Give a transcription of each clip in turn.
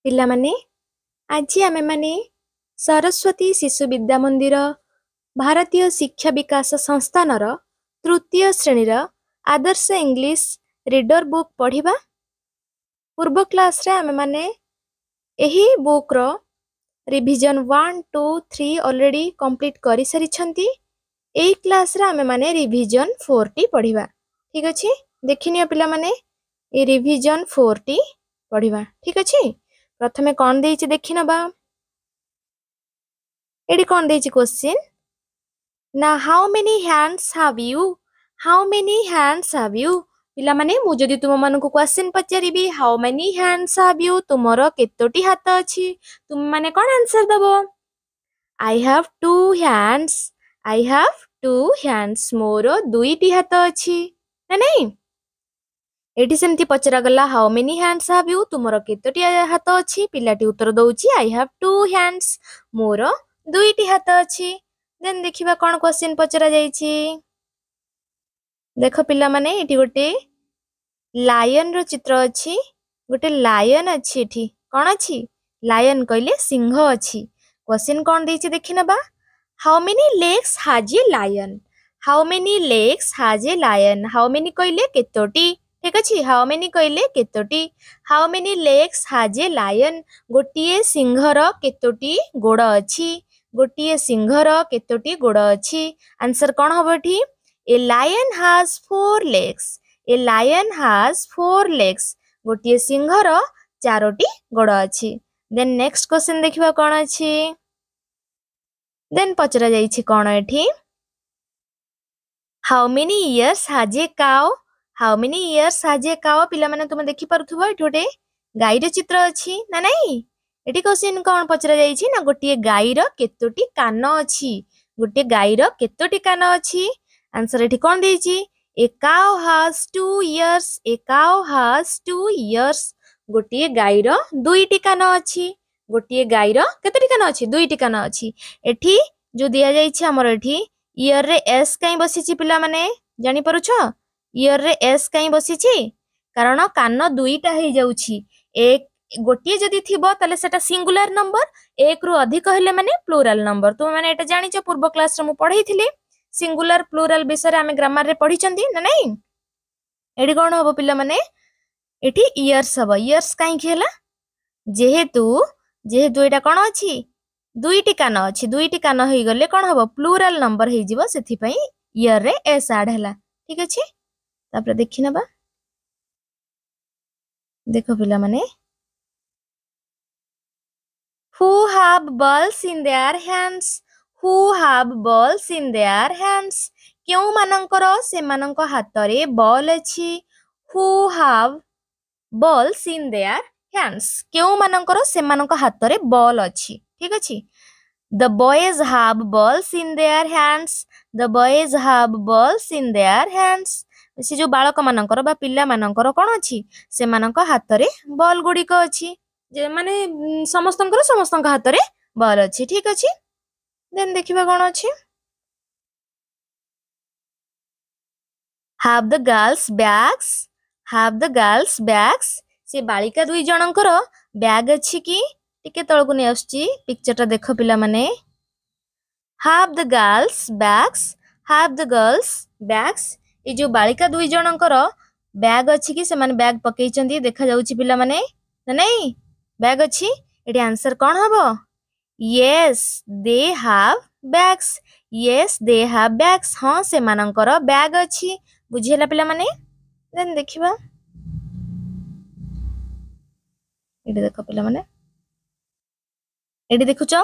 पिला माने आज आमे माने सरस्वती शिशु विद्या मंदिर भारतीय शिक्षा विकास संस्थान तृतीय श्रेणीर आदर्श इंग्लिश रीडर बुक पढ़िबा। पूर्व क्लास रे आमे माने एही बुक रो रिविजन 1 2 3 ऑलरेडी कंप्लीट करि सारी छंती। एही क्लास रे आमे माने रिविजन 4 टी पढ़िबा। ठीक अछि, देखिनियो पिला माने ए रिविजन 4 टी पढ़िबा। ठीक अछि, प्रथमे कोन देइछि देखि नबा। एडी कोन देइछि क्वेश्चन ना how many hands have you, how many hands have you. पिला माने मु जदि तुम मानकु क्वेश्चन पचारिबी how many hands have you, तुमरो केतोटी हाथ अछि, तुम माने कोन आंसर दबो। I have two hands, I have two hands, मोरो दुईटी हाथ अछि ना नहीं। एठी सेमती पचरा गला how many hands have you, तुमरो केतोटी हाथ अछि, पिलाटी उत्तर दउछि आई हैव टू हैंड्स, मोरो दुईटी हाथ अछि। देन देखिबा कोन क्वेश्चन पचरा जाईछि। देखो पिला माने एठी गोटे लायन रो चित्र अछि, गोटे लायन अछि। एठी कोन अछि, लायन कइले सिंह अछि। क्वेश्चन कोन देइछि देखि नबा। How many legs has a lion, how many legs has a lion, how many कइले केतोटी। ठीक अछि, हाउ मेनी कइले केतोटी, how many legs has a lion, गोटिए सिंहर केतोटी गोड़ अछि, गोटिए सिंहर केतोटी गोड़ अछि। आंसर कोन हबो एठी, a lion has 4 legs, a lion has 4 legs, गोटिए सिंहर चारोटी गोड़ अछि। देन नेक्स्ट क्वेश्चन देखिबा कोन अछि। देन पचरा जाईछि कोन एठी how many years has a cow, how many years has a cow. पिला माने तुम देखि परथुबो एठी गोटे गाईर चित्र अछि ना नहीं। एठी क्वेश्चन कोन पचरा जाईछि ना गोटिए गाईर केतोटी कान अछि, गोटिए गाईर केतोटी कान अछि। आंसर एठी कोन देइछि, a cow has 2 ears, a cow has 2 ears, गोटिए गाईर दुईटी कान अछि, गोटिए गाईर केतोटी कान अछि, दुईटी कान अछि। एठी जो दिया जाईछि हमर एठी ईयर रे एस काई बसिछि पिला माने जानि परुछ, ईयर रे एस काई बसिछि कारण कान दुईटा हेइ जाउछि। एक गोटिए जदि थिबो तले सेटा सिंगुलर नंबर, एक रु अधिक हेले माने प्लुरल नंबर। तुम माने एटा जानिछ पूर्व क्लास रे मु पढैथिली सिंगुलर प्लुरल विषय रे आमे ग्रामर रे पढिचंती ना नहीं। एडी कोन हबो पिला माने एठी इयर्स हबो, इयर्स काई खेला जेहेतु जेहेतु एटा कोन अछि दुईटी कान अछि, दुईटी कान हेइ गले कोन हबो प्लुरल नंबर हेइ जिवो, सेथि पई ईयर रे एस ऐड हैला। ठीक अछि, तापर देखि नबा। देखो पिला माने who have balls in their hands, who have balls in their hands, केउ मानंकर से मानंक हातरे बॉल अछि। who have balls in their hands, केउ मानंकर से मानंक हातरे बॉल अछि। ठीक अछि, the boys have balls in their hands, the boys have balls in their hands, से जो बालक मानंकर बा पिल्ला मानंकर कोन अछि से मानंक हातरे बॉल गुडी को अछि, जे माने समस्तंकर समस्तंक हातरे बॉल अछि। ठीक अछि, देन देखिबा कोन अछि have the girls bags, have the girls bags, से बालिका दुई जनंकर बैग अछि कि टिके तळकु ने आछी पिक्चर ता देखो पिला माने have the girls bags, have the girls bags, ए जो बालिका दुई जनंकर बैग अछि कि से माने बैग पकेइ चंदी देखा जाउची पिला माने ना नहीं बैग अछि। एडी आंसर कोन हबो, yes they have bags, yes they have bags, हां से मानंकर बैग अछि। बुझियला पिला माने देन देखिबा। एडी देखो पिला माने एडी देखुचो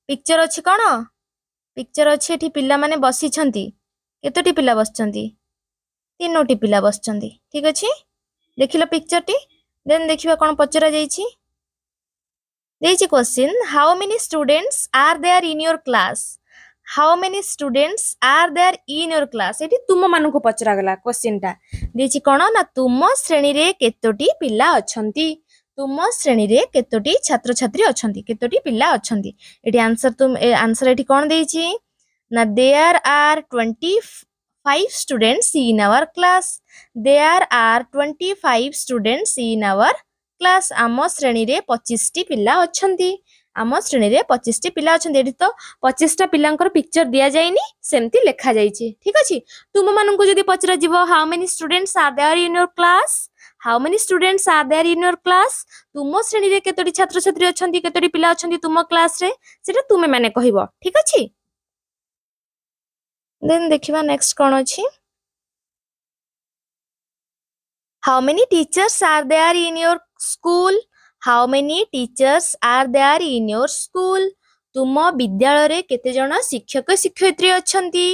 पिक्चर अछि कोन, पिक्चर अछि एठी पिला माने बसी छंती, केतोटी पिला बसचंती, तीनोटी पिला बसचंती। ठीक अछि, देखिलो पिक्चर टी। देन देखिबा कोन पचरा जाईछि। देइछि question how many students are there in your class, how many students are there in your class. एठी तुम मानकु पचरा गला क्वेश्चन टा देइछि कोन ना तुम श्रेणी रे केतोटी पिला अछंती, तुम श्रेणी रे केतोटी छात्र छात्री अछंती, केतोटी पिला अछंती। एठी आंसर एठी कोन देइछि ना there are 25 students in our class, there are 25 students in our class आम श्रेणी रे 25 टी पिला अछंती आम श्रेणी रे 25 टी पिला अछंती एठी तो 25 टा पिलांकर पिक्चर दिया जाइनी सेमती लेखा जाइछि ठीक अछि तुम माननकु जदी पचरा जीवो how many students are there in your class how many students are there in your class तुम श्रेणी रे केतोटी छात्र छात्री अछंती केतोटी पिला अछंती तुम क्लास रे सेटा तुमे माने कहिबो ठीक अछि देन देखिबा नेक्स्ट कोन अछि How many teachers are there in your school? How many teachers are there in your school? तुम विद्यालय रे केते जण शिक्षक शिक्षयित्री अछंती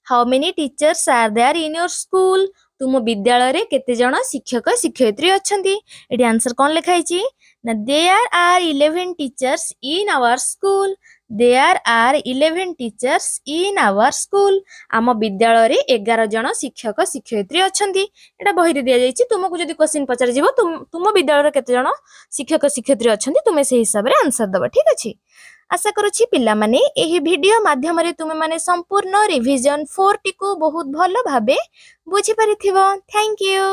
How many teachers are there in your school? तुम विद्यालय रे केते जण शिक्षक शिक्षयित्री अछंती एडी आंसर कोन लिखाई छि ना there are 11 teachers in our school there are 11 teachers in our school आम विद्यालय रे 11 जण शिक्षक शिक्षयित्री अछंती एटा बही रे दिया जाइछि तुमको जदी क्वेश्चन पचार जीवो तुम विद्यालय रे केते जण शिक्षक शिक्षयित्री अछंती तुमे से हिसाब रे आंसर दबा ठीक अछि आशा करूछि पिला माने एही वीडियो माध्यम रे तुमे माने संपूर्ण रिवीजन 4 टी को बहुत भलो भाबे बुझी परिथिबो थैंक यू